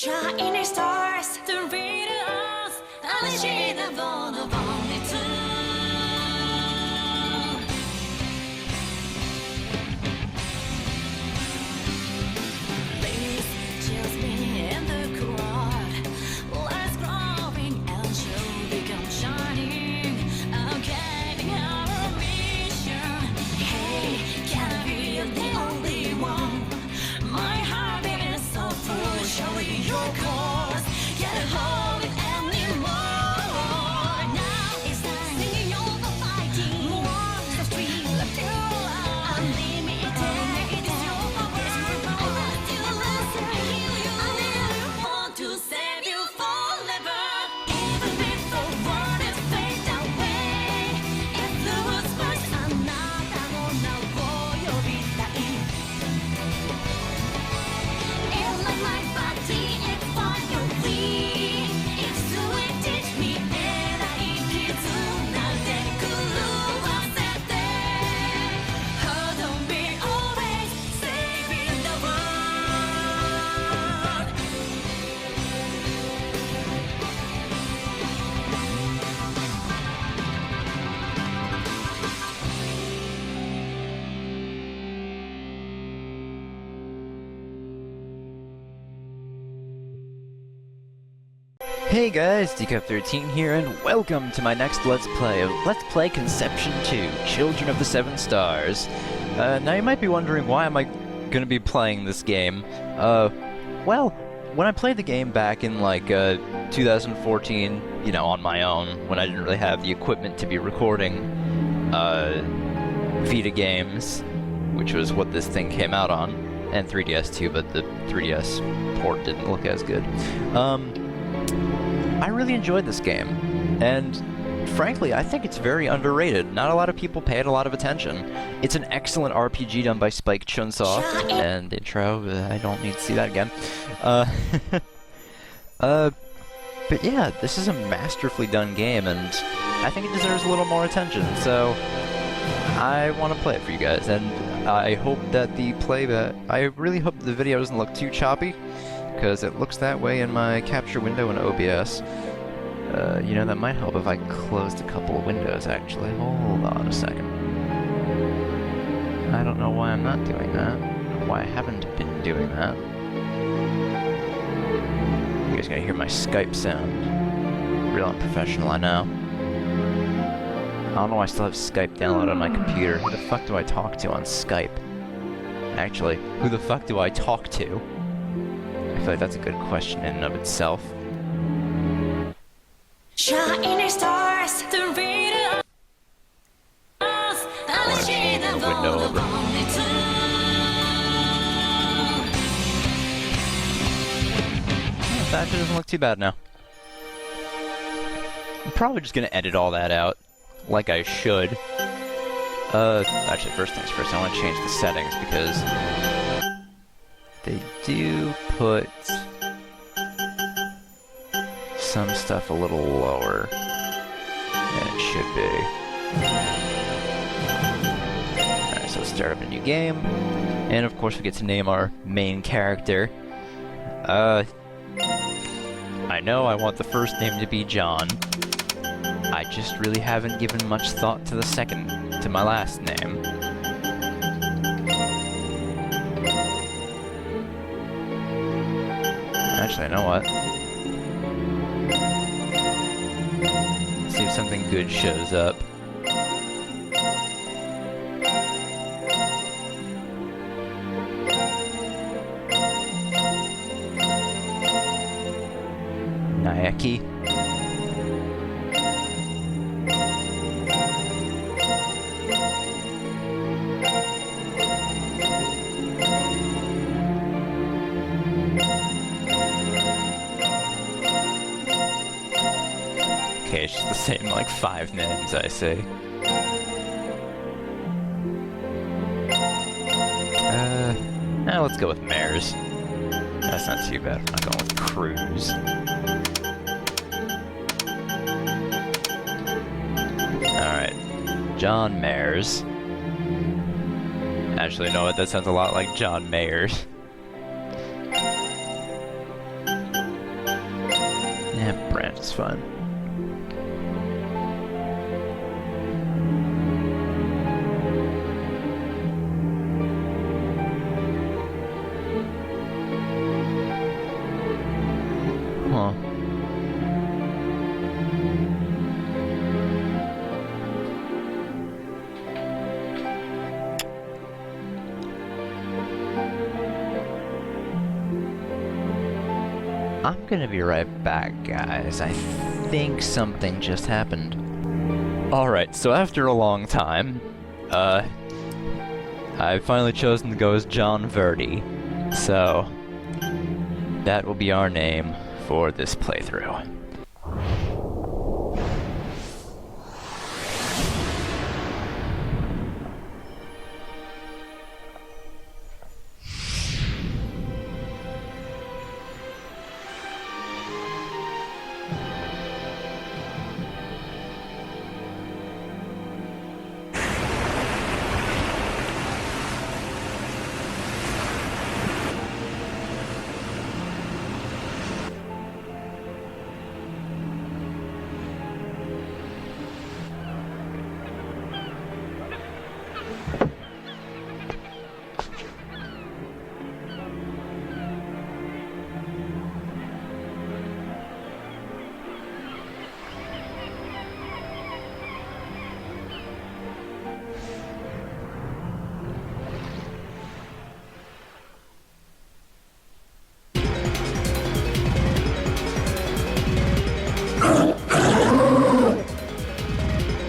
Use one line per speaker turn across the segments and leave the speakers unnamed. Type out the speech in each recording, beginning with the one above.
Shining stars to read us, unshadable of only two. Please, just me in the crowd. Let's growing and show become shining. I'm getting our mission. Hey, can I be the only one? My heart is so full, showing your cause. Get a hold of anymore. Now it's time singing over fighting. More the street, the pure unlimited. It is your power. I want to listen, heal you. I really want to save you forever. Even if the world is fade away, if the world's first, あなたの名を呼びたい。It's like my body, it's finally. It's sweet, teach me, eradicate. なぜ狂わせて Hold on me always, saving the world.
Hey guys, DCup13 here, and welcome to my next Let's Play of Let's Play Conception 2, Children of the Seven Stars. Now you might be wondering, why am I gonna be playing this game? Well, when I played the game back in like 2014, you know, on my own, when I didn't really have the equipment to be recording Vita games, which was what this thing came out on, and 3DS too, but the 3DS port didn't look as good. I really enjoyed this game, and frankly, I think it's very underrated. Not a lot of people pay it a lot of attention. It's an excellent RPG done by Spike Chunsoft, and intro, I don't need to see that again. But yeah, this is a masterfully done game, and I think it deserves a little more attention, so I want to play it for you guys, and I hope that I really hope the video doesn't look too choppy, because it looks that way in my capture window in OBS. You know, that might help if I closed a couple of windows, actually. Hold on a second. I don't know why I'm not doing that. Why I haven't been doing that. You guys gotta hear my Skype sound. Real unprofessional, I know. I don't know why I still have Skype downloaded on my computer. Who the fuck do I talk to on Skype? Actually, who the fuck do I talk to? I feel like that's a good question in and of itself.
Shining stars to read us, unshadable
window
of
over.
only two.
That actually doesn't look too bad now. I'm probably just gonna edit all that out, like I should. Actually, first things first, I want to change the settings because they do put some stuff a little lower than it should be. Alright, so let's start up a new game. And of course we get to name our main character. I know I want the first name to be John. I just really haven't given much thought to to my last name. Actually, you know what? See if something good shows up. Nayaki. Okay, it's just the same, like, 5 names, I see. Now let's go with Mares. That's not too bad. I'm not going with Cruz. Alright. John Mares. Actually, you know what? That sounds a lot like John Mayers. It's fine. Huh. I'm gonna be right back, guys. I think something just happened. Alright, so after a long time, I've finally chosen to go as John Verdi. So, that will be our name for this playthrough.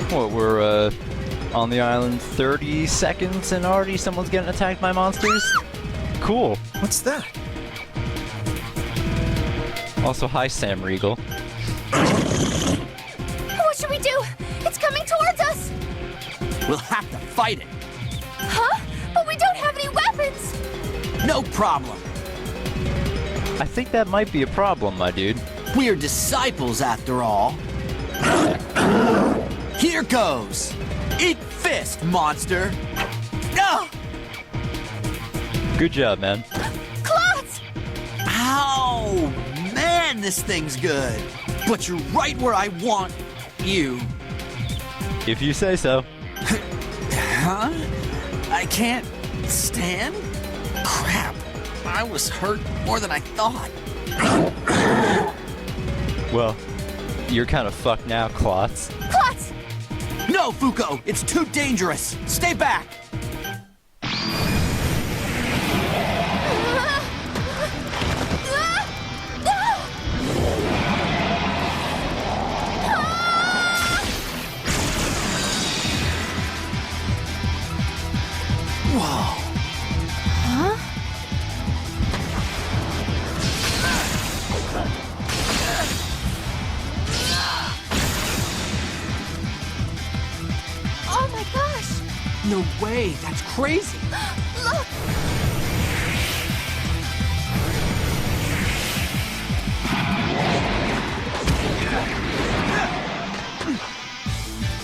What, we're on the island 30 seconds and already someone's getting attacked by monsters? Cool.
What's that?
Also, hi Sam Riegel.
What should we do? It's coming towards us!
We'll have to fight it.
Huh? But we don't have any weapons!
No problem.
I think that might be a problem, my dude.
We're disciples after all. Here goes. Eat fist, monster. No!
Good job, man.
Clots!
Ow! Man, this thing's good. But you're right where I want you.
If you say so.
Huh? I can't stand? Crap. I was hurt more than I thought.
Well, you're kind of fucked now, Klotz.
Clots!
No, Fuko! It's too dangerous! Stay back! Whoa!
Huh? Oh my gosh!
No way! That's crazy!
Look!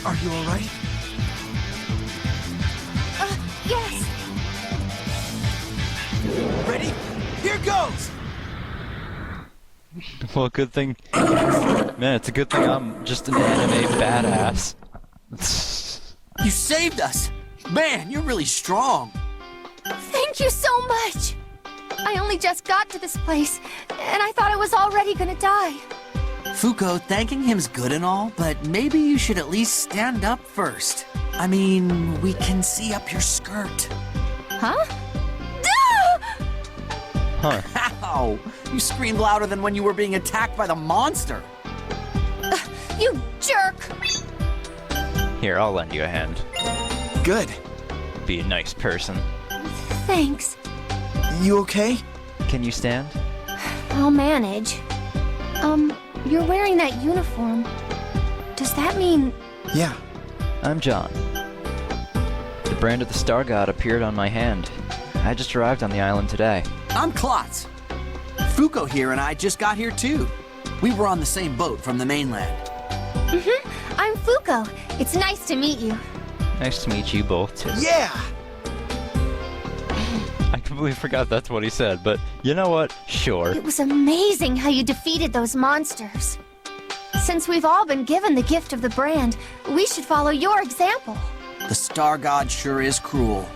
Are you alright?
Yes!
Ready? Here goes!
Well, good thing. Man, it's a good thing I'm just an anime badass.
You saved us! Man, you're really strong!
Thank you so much! I only just got to this place, and I thought I was already gonna die.
Fuko, thanking him's good and all, but maybe you should at least stand up first. I mean, we can see up your skirt.
Huh?
Huh.
Ow! You screamed louder than when you were being attacked by the monster.
You jerk!
Here, I'll lend you a hand.
Good.
Be a nice person.
Thanks.
You okay?
Can you stand?
I'll manage. You're wearing that uniform. Does that mean...
Yeah.
I'm John. The brand of the Star God appeared on my hand. I just arrived on the island today.
I'm Klotz. Fuko here and I just got here too. We were on the same boat from the mainland.
I'm Fuko. It's nice to meet you.
Nice to meet you both, too.
Yeah!
I completely forgot that's what he said, but you know what? Sure.
It was amazing how you defeated those monsters. Since we've all been given the gift of the brand, we should follow your example.
The Star God sure is cruel.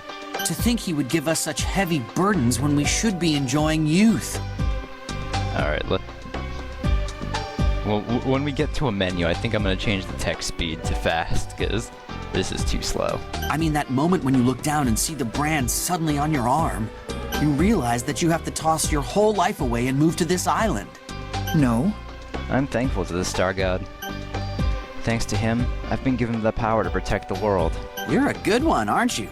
To think he would give us such heavy burdens when we should be enjoying youth.
Alright, well, when we get to a menu, I think I'm going to change the text speed to fast, because this is too slow.
I mean, that moment when you look down and see the brand suddenly on your arm, you realize that you have to toss your whole life away and move to this island.
No.
I'm thankful to the Star God. Thanks to him, I've been given the power to protect the world.
You're a good one, aren't you?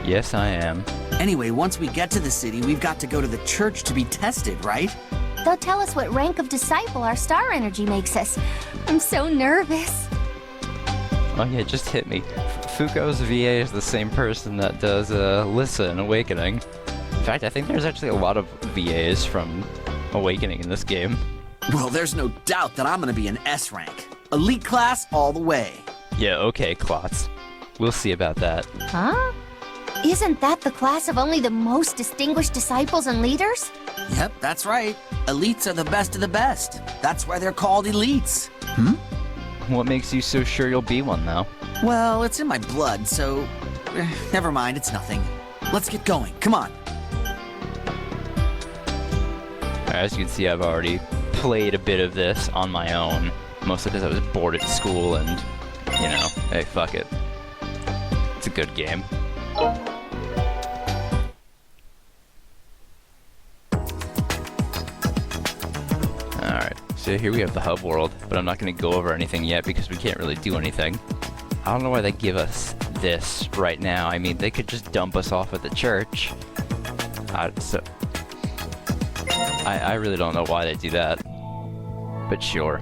Yes, I am.
Anyway, once we get to the city, we've got to go to the church to be tested, right?
They'll tell us what rank of disciple our star energy makes us. I'm so nervous.
Oh yeah, just hit me. Fuko's VA is the same person that does Lissa in Awakening. In fact, I think there's actually a lot of VAs from Awakening in this game.
Well, there's no doubt that I'm gonna be an S rank. Elite class all the way.
Yeah, okay, Klotz. We'll see about that.
Huh? Isn't that the class of only the most distinguished disciples and leaders?
Yep, that's right. Elites are the best of the best. That's why they're called elites.
What makes you so sure you'll be one, though?
Well, it's in my blood, so... never mind, it's nothing. Let's get going, come on.
As you can see, I've already played a bit of this on my own. Mostly because I was bored at school and, you know, hey, fuck it. It's a good game. Alright, so here we have the hub world, but I'm not going to go over anything yet because we can't really do anything. I don't know why they give us this right now. I mean, they could just dump us off at the church. I really don't know why they do that. But sure.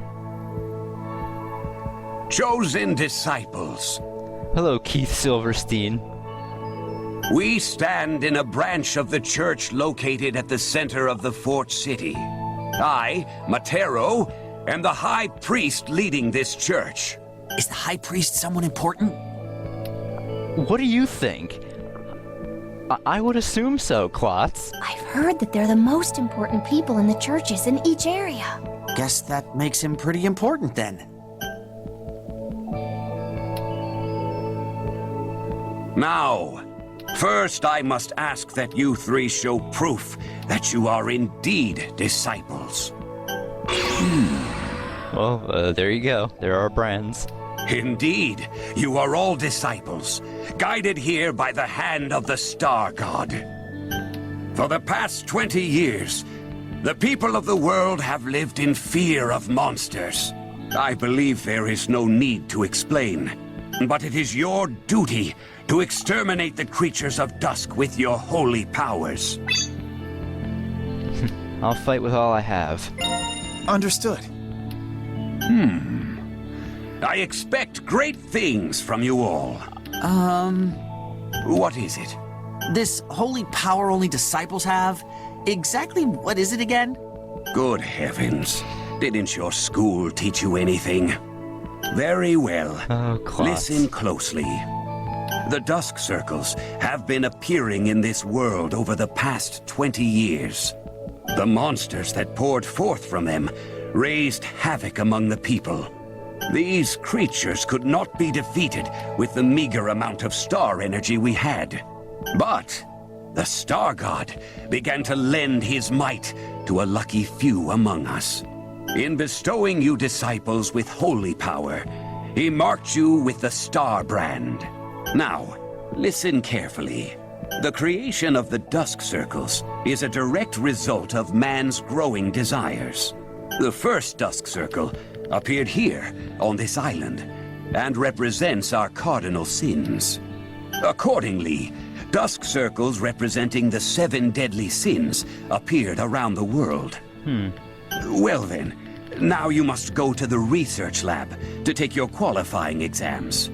Chosen disciples,
Hello, Keith Silverstein.
we stand in a branch of the church located at the center of the fort city. I, Matero, am the high priest leading this church.
Is the high priest someone important?
What do you think? I would assume so, Klotz.
I've heard that they're the most important people in the churches in each area.
Guess that makes him pretty important then.
Now, first I must ask that you three show proof that you are indeed disciples.
Well, there you go. There are brands.
Indeed, you are all disciples, guided here by the hand of the Star God. For the past 20 years, the people of the world have lived in fear of monsters. I believe there is no need to explain, but it is your duty to exterminate the creatures of Dusk with your holy powers.
I'll fight with all I have.
Understood.
I expect great things from you all. What is it?
This holy power only disciples have? Exactly what is it again?
Good heavens. Didn't your school teach you anything? Very well.
Oh, Klotz.
Listen closely. The Dusk Circles have been appearing in this world over the past 20 years. The monsters that poured forth from them raised havoc among the people. These creatures could not be defeated with the meager amount of star energy we had. But the Star God began to lend his might to a lucky few among us. In bestowing you disciples with holy power, he marked you with the Star brand. Now, listen carefully. The creation of the Dusk Circles is a direct result of man's growing desires. The first Dusk Circle appeared here on this island and represents our cardinal sins. Accordingly, Dusk Circles representing the 7 deadly sins appeared around the world. Well then, now you must go to the research lab to take your qualifying exams.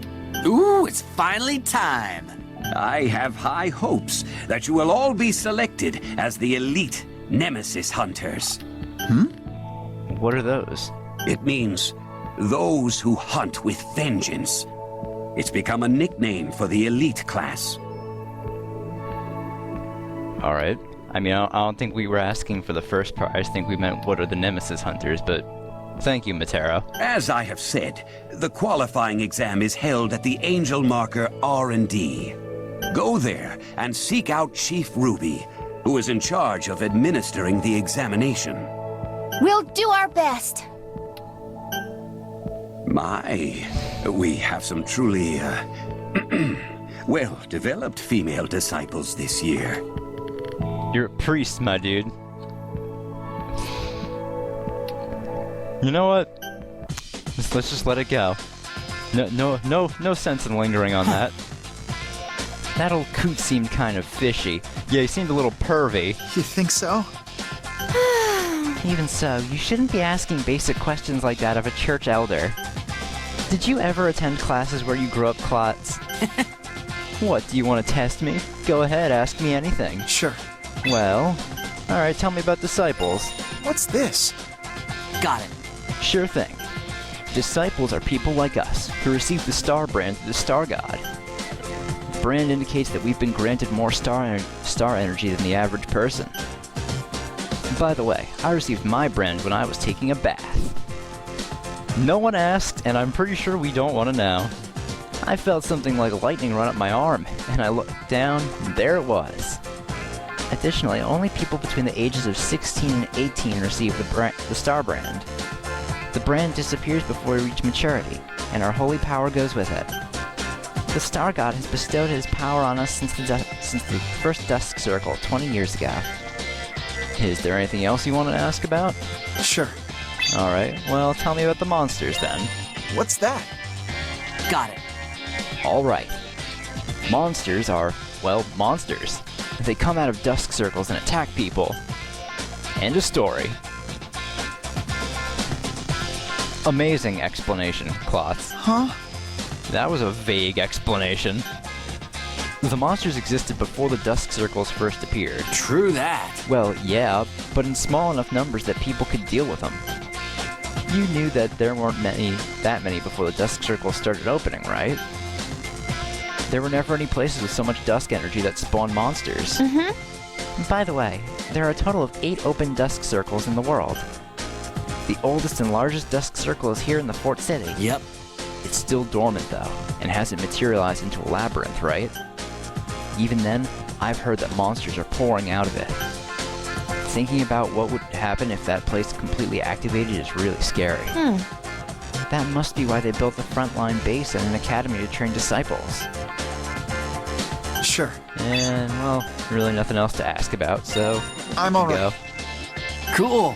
Ooh, it's finally time.
I have high hopes that you will all be selected as the elite Nemesis Hunters.
What are those?
It means those who hunt with vengeance. It's become a nickname for the elite class.
Alright. I mean, I don't think we were asking for the first part. I just think we meant what are the Nemesis Hunters, but Thank you, Aterra.
As I have said, the qualifying exam is held at the Angel Marker R&D. Go there and seek out Chief Ruby, who is in charge of administering the examination.
We'll do our best.
My, we have some truly, well-developed female disciples this year.
You're a priest, my dude. You know what? Let's just let it go. No sense in lingering on that. That old coot seemed kind of fishy. Yeah, he seemed a little pervy.
You think so?
Even so, you shouldn't be asking basic questions like that of a church elder. Did you ever attend classes where you grew up, Klotz? What, do you want to test me? Go ahead, ask me anything.
Sure.
Well, alright, tell me about disciples.
What's this?
Got it.
Sure thing. Disciples are people like us, who receive the star brand through the star god. The brand indicates that we've been granted more star energy than the average person. By the way, I received my brand when I was taking a bath. No one asked, and I'm pretty sure we don't want to know. I felt something like lightning run up my arm, and I looked down, and there it was. Additionally, only people between the ages of 16 and 18 receive the star brand. The brand disappears before we reach maturity, and our holy power goes with it. The Star God has bestowed his power on us since the first Dusk Circle 20 years ago. Is there anything else you want to ask about?
Sure.
Alright, well, tell me about the monsters then.
What's that?
Got it.
Alright. Monsters are, well, monsters. They come out of dusk circles and attack people. End of story. Amazing explanation, Klotz.
Huh?
That was a vague explanation. The monsters existed before the dusk circles first appeared.
True that.
Well, yeah, but in small enough numbers that people could deal with them. You knew that there weren't that many before the dusk circles started opening, right? There were never any places with so much dusk energy that spawned monsters. By the way, there are a total of 8 open dusk circles in the world. The oldest and largest dusk circle is here in the Fort City.
Yep.
It's still dormant though, and hasn't materialized into a labyrinth, right? Even then, I've heard that monsters are pouring out of it. Thinking about what would happen if that place completely activated is really scary. That must be why they built the frontline base and an academy to train disciples.
Sure.
And, well, really nothing else to ask about, so...
I'm alright.
go.
Cool.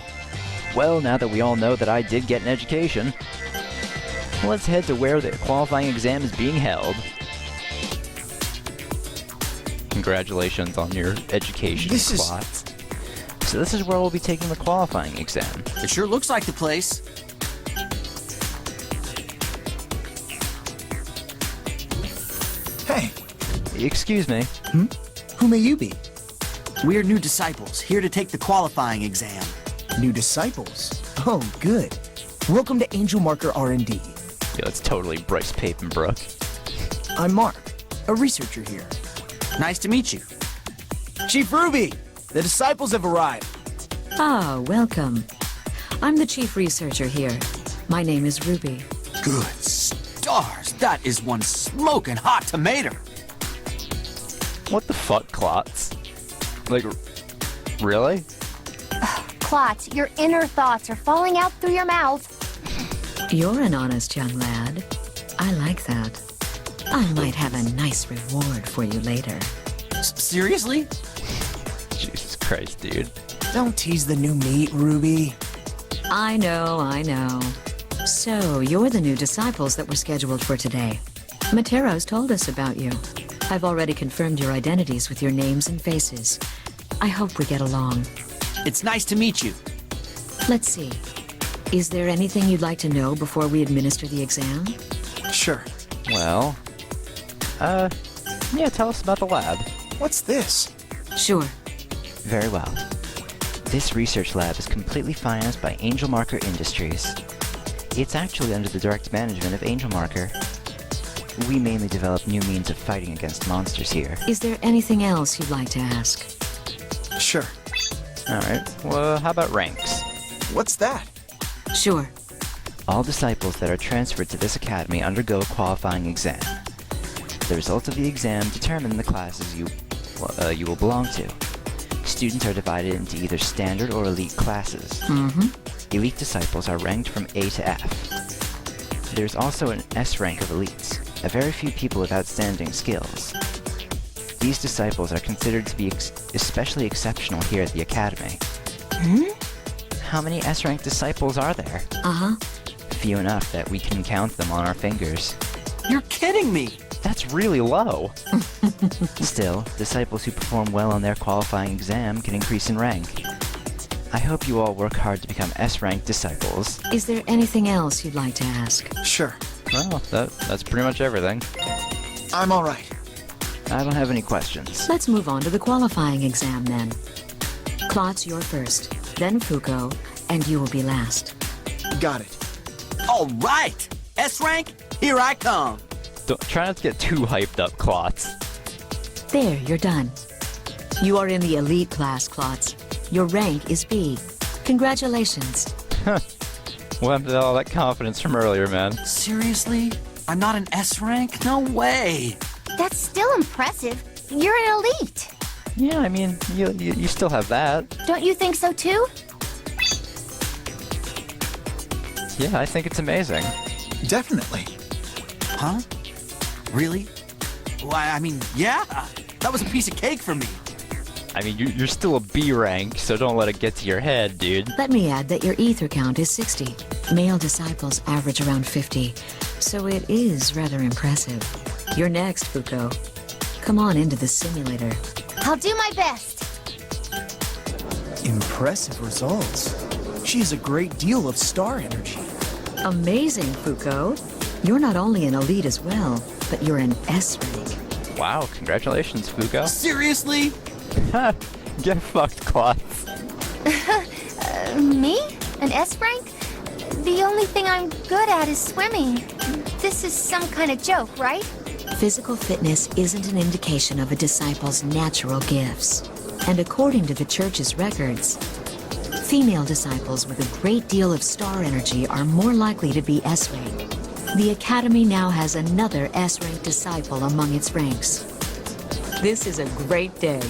Well, now that we all know that I did get an education, let's head to where the qualifying exam is being held. Congratulations on your education,
This is-
Klotz. So this is where we'll be taking the qualifying exam.
It sure looks like the place.
Hey,
Excuse me.
who may you be?
We're new disciples, here to take the qualifying exam.
New disciples? Oh, good. Welcome to Angel Marker R&D.
Yo, it's totally Bryce Papenbrook.
I'm Mark, a researcher here.
Nice to meet you.
Chief Ruby, the disciples have arrived.
Ah, welcome. I'm the chief researcher here. My name is Ruby.
Good stars, that is one smoking hot tomato.
What the fuck, Klotz? Like, really?
Klotz, your inner thoughts are falling out through your mouth.
You're an honest young lad. I like that. I might have a nice reward for you later.
Seriously?
Jesus Christ, dude.
Don't tease the new meat, Ruby.
I know. So, you're the new disciples that were scheduled for today. Matero's told us about you. I've already confirmed your identities with your names and faces. I hope we get along.
It's nice to meet you.
Let's see. Is there anything you'd like to know before we administer the exam?
Sure.
Well, yeah, tell us about the lab.
What's this?
Sure.
Very well. This research lab is completely financed by Angel Marker Industries. It's actually under the direct management of Angel Marker. We mainly develop new means of fighting against monsters here.
Is there anything else you'd like to ask?
Sure.
Alright, well, how about ranks?
What's that?
Sure.
All disciples that are transferred to this academy undergo a qualifying exam. The results of the exam determine the classes you will belong to. Students are divided into either standard or elite classes. Elite disciples are ranked from A to F. There's also an S rank of elites, a very few people with outstanding skills. These disciples are considered to be especially exceptional here at the academy. How many S-rank disciples are there? Few enough that we can count them on our fingers.
You're kidding me!
That's really low. Still, disciples who perform well on their qualifying exam can increase in rank. I hope you all work hard to become S-rank disciples.
Is there anything else you'd like to ask?
Sure.
Well, that's pretty much everything.
I'm all right.
I don't have any questions.
Let's move on to the qualifying exam then. Klotz, you're first, then Fuko, and you will be last.
Got it.
All right! S-rank, here I come!
Try not to get too hyped up, Klotz.
There, you're done. You are in the elite class, Klotz. Your rank is B. Congratulations.
What happened to all that confidence from earlier, man?
Seriously? I'm not an S-rank? No way!
That's still impressive. You're an elite.
Yeah, I mean, you still have that.
Don't you think so too?
Yeah, I think it's amazing.
Definitely.
Huh? Really? Why, I mean, yeah! That was a piece of cake for me.
I mean, you're still a B rank, so don't let it get to your head, dude.
Let me add that your ether count is 60. Male disciples average around 50, so it is rather impressive. You're next, Fuko. Come on into the simulator.
I'll do my best.
Impressive results. She has a great deal of star energy.
Amazing, Fuko. You're not only an elite as well, but you're an S rank.
Wow, congratulations, Fuko.
Seriously?
Get fucked, Klotz.
Me? An S rank? The only thing I'm good at is swimming. This is some kind of joke, right?
Physical fitness isn't an indication of a disciple's natural gifts. And according to the church's records, female disciples with a great deal of star energy are more likely to be S-rank. The Academy now has another S-rank disciple among its ranks. This is a great day.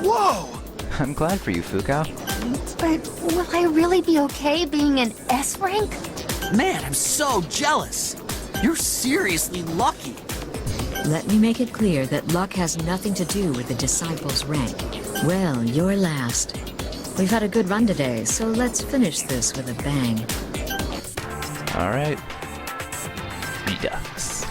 Whoa!
I'm glad for you, Fuko.
But will I really be okay being an S rank?
Man, I'm so jealous! You're seriously lucky!
Let me make it clear that luck has nothing to do with the disciple's rank. Well, you're last. We've had a good run today, so let's finish this with a bang.
Alright. Redux.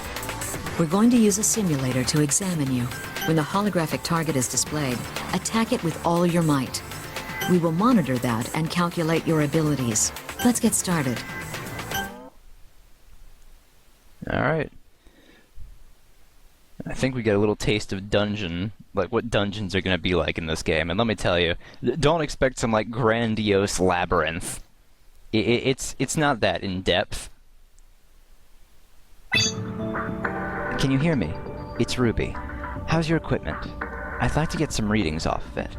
We're going to use a simulator to examine you. When the holographic target is displayed, attack it with all your might. We will monitor that and calculate your abilities. Let's get started.
Alright. I think we get a little taste of dungeon, like what dungeons are going to be like in this game. And let me tell you, don't expect some like grandiose labyrinth. It's not that in depth. Can you hear me? It's Ruby. How's your equipment? I'd like to get some readings off of it.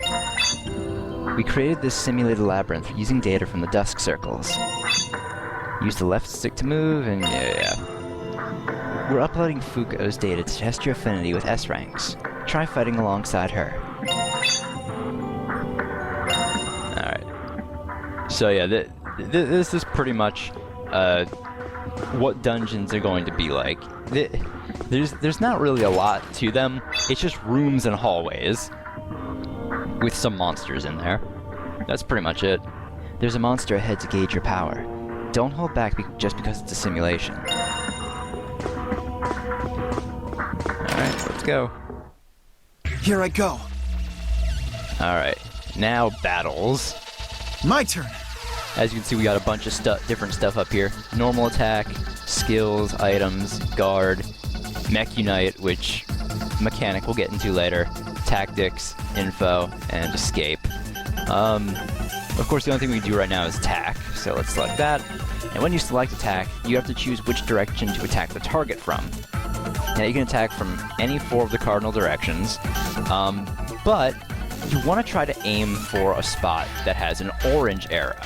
We created this simulated labyrinth using data from the Dusk Circles. Use the left stick to move, and yeah. We're uploading Fuko's data to test your affinity with S ranks. Try fighting alongside her. Alright. So yeah, this is pretty much what dungeons are going to be like. There's not really a lot to them. It's just rooms and hallways with some monsters in there. That's pretty much it. There's a monster ahead to gauge your power. Don't hold back just because it's a simulation. Alright, let's go.
Here I go.
Alright, now battles.
My turn.
As you can see, we got a bunch of different stuff up here. Normal attack, skills, items, guard, mech unite, which mechanic we'll get into later, tactics, info, and escape. Of course, the only thing we can do right now is attack, so let's select that. And when you select attack, you have to choose which direction to attack the target from. Now, you can attack from any 4 of the cardinal directions, but you want to try to aim for a spot that has an orange arrow.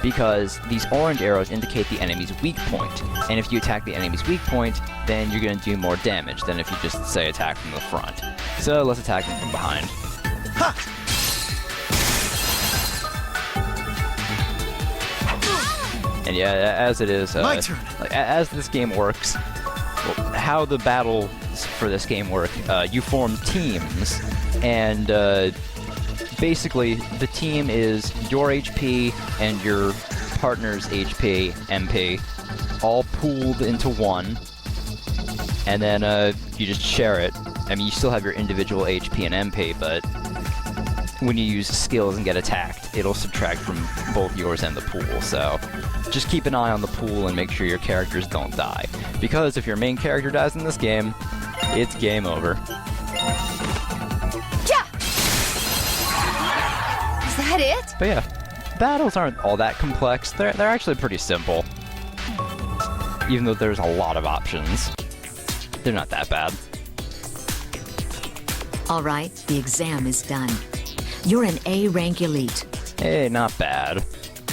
because these orange arrows indicate the enemy's weak point. And if you attack the enemy's weak point, then you're going to do more damage than if you just, say, attack from the front. So let's attack them from behind.
Ha!
And yeah, as it is,
My turn.
as this game works, how the battles for this game work, you form teams, and basically the team is your HP and your partner's HP, MP, all pooled into one, and then you just share it. I mean, you still have your individual HP and MP, but when you use skills and get attacked, it'll subtract from both yours and the pool, so just keep an eye on the pool and make sure your characters don't die. Because if your main character dies in this game, it's game over.
Yeah! Is that it?
But yeah, battles aren't all that complex. They're actually pretty simple. Even though there's a lot of options. They're not that bad.
All right, the exam is done. You're an A-rank elite.
Hey, not bad.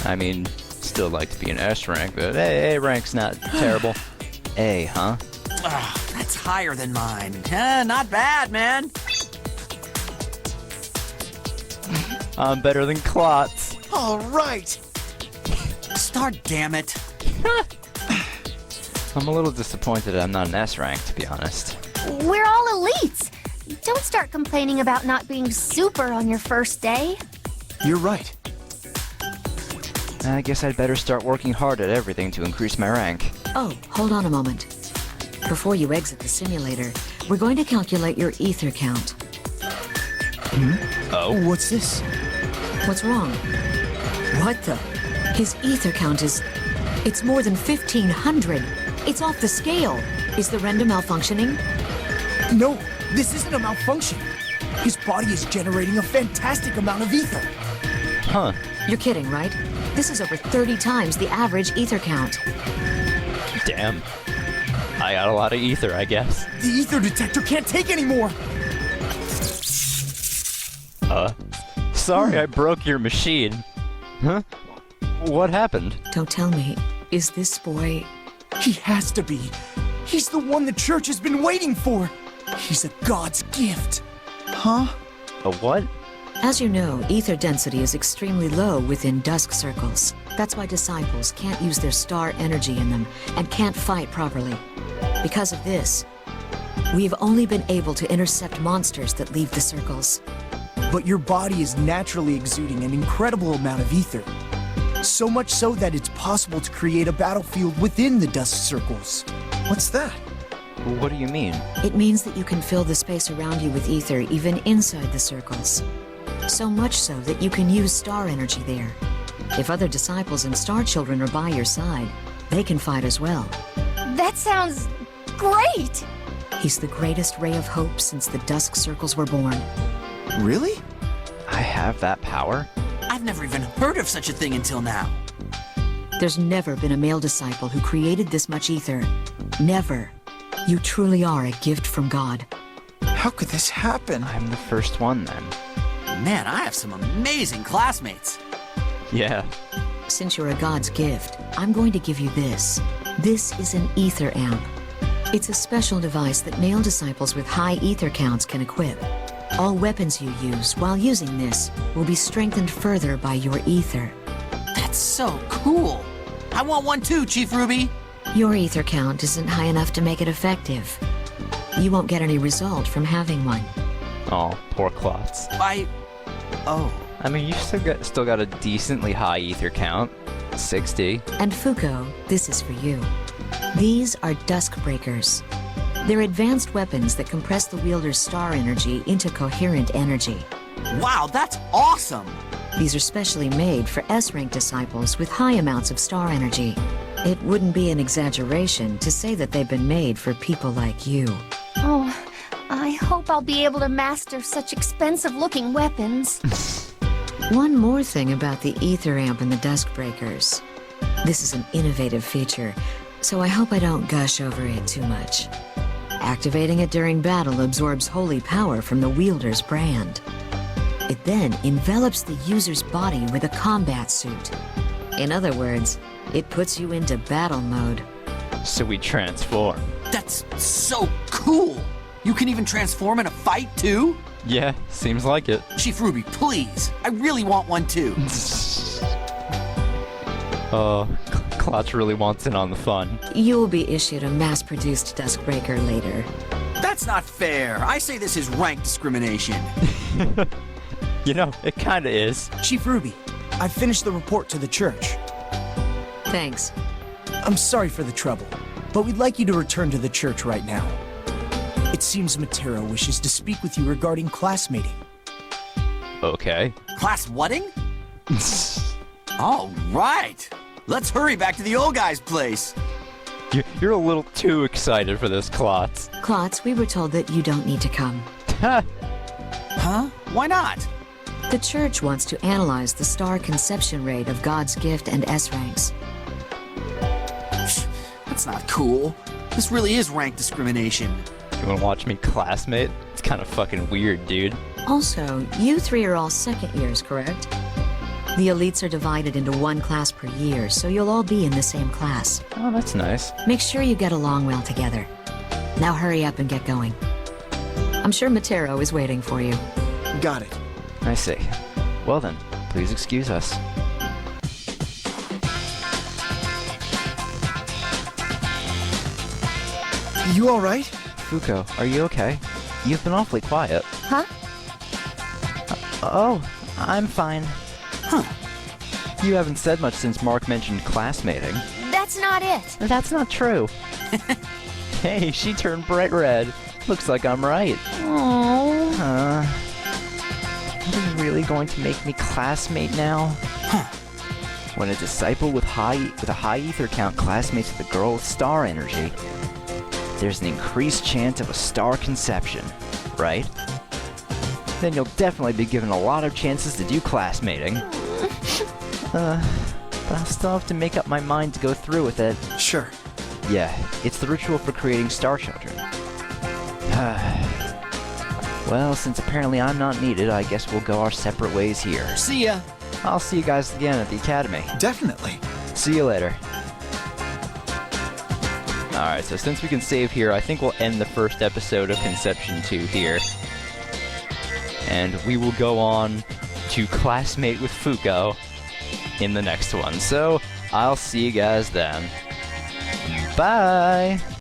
I mean, still like to be an S rank, but hey, A rank's not terrible. A, huh?
Ugh, that's higher than mine. Not bad, man.
I'm better than Klotz.
All right.
Start, damn it.
I'm a little disappointed I'm not an S rank, to be honest.
We're all elites. Don't start complaining about not being super on your first day.
You're right.
I guess I'd better start working hard at everything to increase my rank.
Oh, hold on a moment. Before you exit the simulator, we're going to calculate your ether count.
Oh?
What's this?
What's wrong? What the? His ether count is... It's more than 1,500. It's off the scale. Is the render malfunctioning?
No, this isn't a malfunction. His body is generating a fantastic amount of ether.
Huh.
You're kidding, right? This is over 30 times the average ether count.
Damn. I got a lot of ether, I guess.
The ether detector can't take anymore.
Sorry I broke your machine. Huh? What happened?
Don't tell me. Is this boy...
He has to be. He's the one the church has been waiting for. He's a god's gift. Huh?
A what?
As you know, ether density is extremely low within dusk circles. That's why disciples can't use their star energy in them and can't fight properly. Because of this, we've only been able to intercept monsters that leave the circles.
But your body is naturally exuding an incredible amount of ether. So much so that it's possible to create a battlefield within the dusk circles. What's that?
What do you mean?
It means that you can fill the space around you with ether even inside the circles. So much so that you can use star energy there. If other disciples and star children are by your side, they can fight as well.
That sounds great!
He's the greatest ray of hope since the dusk circles were born.
Really?
I have that power?
I've never even heard of such a thing until now.
There's never been a male disciple who created this much ether. Never. You truly are a gift from God.
How could this happen?
I'm the first one then.
Man, I have some amazing classmates.
Yeah.
Since you're a God's gift, I'm going to give you this. This is an ether amp. It's a special device that male disciples with high ether counts can equip. All weapons you use while using this will be strengthened further by your ether.
That's so cool. I want one too, Chief Ruby.
Your ether count isn't high enough to make it effective. You won't get any result from having one.
Oh, poor Klotz.
Oh.
I mean, you still got a decently high ether count. 60.
And Fuko, this is for you. These are Dusk Breakers. They're advanced weapons that compress the wielder's star energy into coherent energy.
Wow, that's awesome.
These are specially made for S-rank disciples with high amounts of star energy. It wouldn't be an exaggeration to say that they've been made for people like you.
Oh, I hope I'll be able to master such expensive-looking weapons.
One more thing about the ether amp and the Dusk Breakers. This is an innovative feature, so I hope I don't gush over it too much. Activating it during battle absorbs holy power from the wielder's brand. It then envelops the user's body with a combat suit. In other words, it puts you into battle mode.
So we transform.
That's so cool! You can even transform in a fight, too?
Yeah, seems like it.
Chief Ruby, please! I really want one, too.
Clutch really wants in on the fun.
You will be issued a mass-produced Dusk Breaker later.
That's not fair! I say this is rank discrimination.
You know, it kinda is.
Chief Ruby, I've finished the report to the church.
Thanks.
I'm sorry for the trouble, but we'd like you to return to the church right now. It seems Aterra wishes to speak with you regarding classmating.
Okay.
Class whatting? All right! Let's hurry back to the old guy's place.
You're a little too excited for this, Klotz.
Klotz, we were told that you don't need to come.
Huh? Why not?
The church wants to analyze the star conception rate of God's gift and S ranks.
That's not cool. This really is rank discrimination.
You wanna watch me classmate? It's kinda fucking weird, dude.
Also, you three are all second years, correct? The elites are divided into one class per year, so you'll all be in the same class.
Oh, that's nice.
Make sure you get along well together. Now hurry up and get going. I'm sure Matero is waiting for you.
Got it.
I see. Well then, please excuse us.
You all right?
Fuko, are you okay? You've been awfully quiet.
Huh?
Oh, I'm fine.
Huh.
You haven't said much since Mark mentioned classmating.
That's not it.
That's not true. Hey, she turned bright red. Looks like I'm right.
Oh.
Are you really going to make me classmate now?
Huh.
When a disciple with a high ether count classmates with a girl with star energy, there's an increased chance of a star conception, right? Then you'll definitely be given a lot of chances to do classmating. But I'll still have to make up my mind to go through with it.
Sure.
Yeah, it's the ritual for creating star children. Well, since apparently I'm not needed, I guess we'll go our separate ways here.
See ya.
I'll see you guys again at the academy.
Definitely.
See you later. Alright, so since we can save here, I think we'll end the first episode of Conception 2 here. And we will go on to classmate with Fuko in the next one. So, I'll see you guys then. Bye!